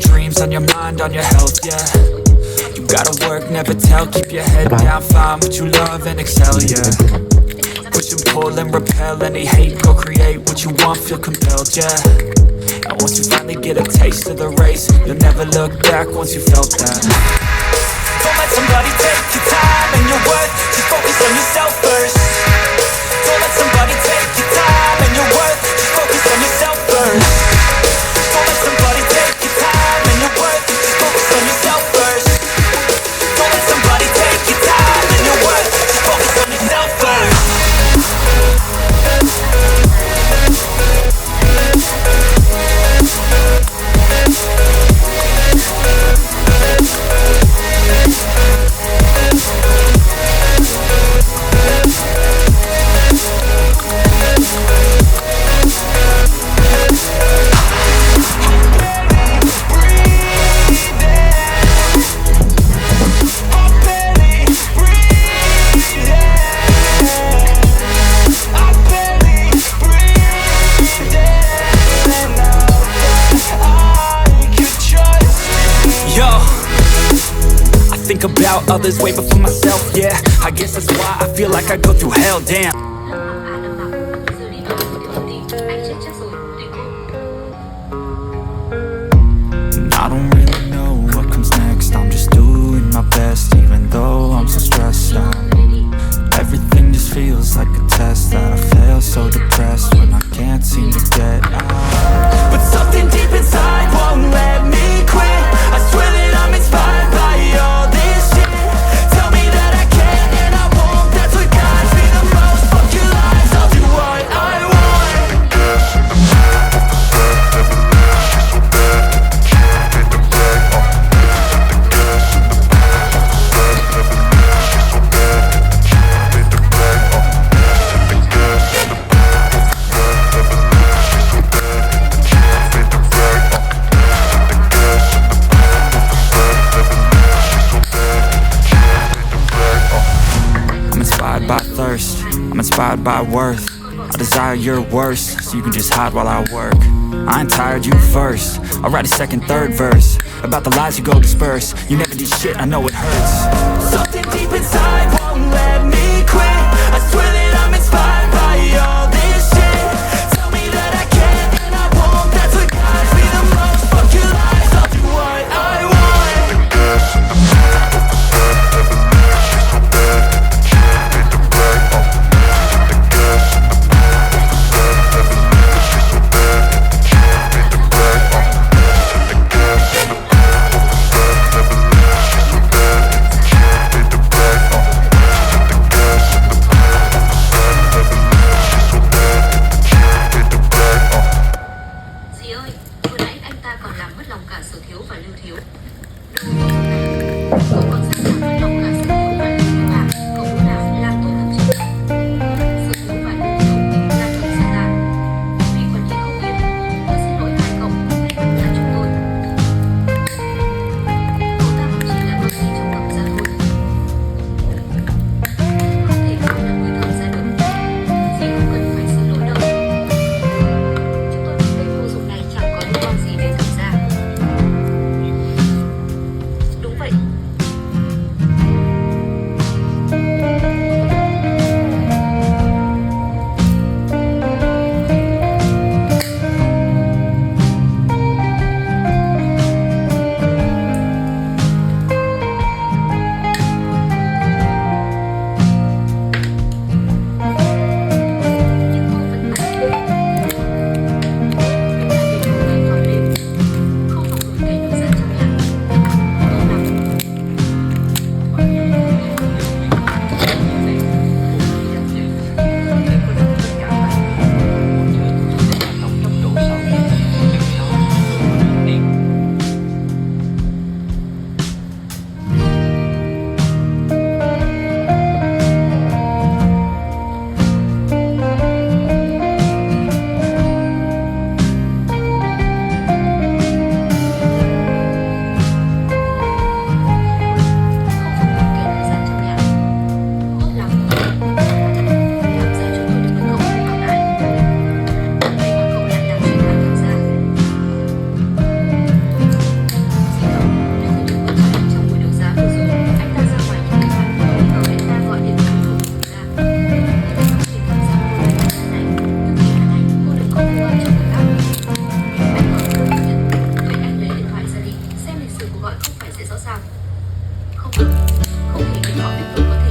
dreams, on your mind, on your health, yeah. You gotta work, never tell, keep your head down, find what you love and excel, yeah. Push and pull and repel any hate, go create what you want, feel compelled, yeah. And once you finally get a taste of the race, you'll never look back once you felt that. Don't let somebody take your time and your worth, just focus on yourself first. Don't let somebody take your time and your worth, just focus on yourself first. Don't let somebody take your time and your worth, just focus on yourself first. Don't let somebody take your time and your worth, just focus on yourself first. About others way before myself, yeah. I guess that's why I feel like I go through hell, damn. I don't really know what comes next. I'm just doing my best, even though I'm so stressed out. Everything just feels like a test that I fail, so depressed when I can't seem to get out. But something deep inside won't let me quit. I swear that I'm inspired by all this shit. Tell me that I can and I won't. That's what guides me the most. Fuck your lies, I'll do what I want. I'm inspired by worth. I desire your worst, so you can just hide while I work. I ain't tired, you first. I'll write a second, third verse about the lies you go disperse. You never did shit, I know it hurts. Something deep inside won't let me quit. I swear that I'm inspired by all this shit. Tell me that I can and I won't. That's what guides me the most. Fuck your lies, I'll do what I want. gọi không phải sẽ rõ ràng. Không hề kỳ vọng tích cực có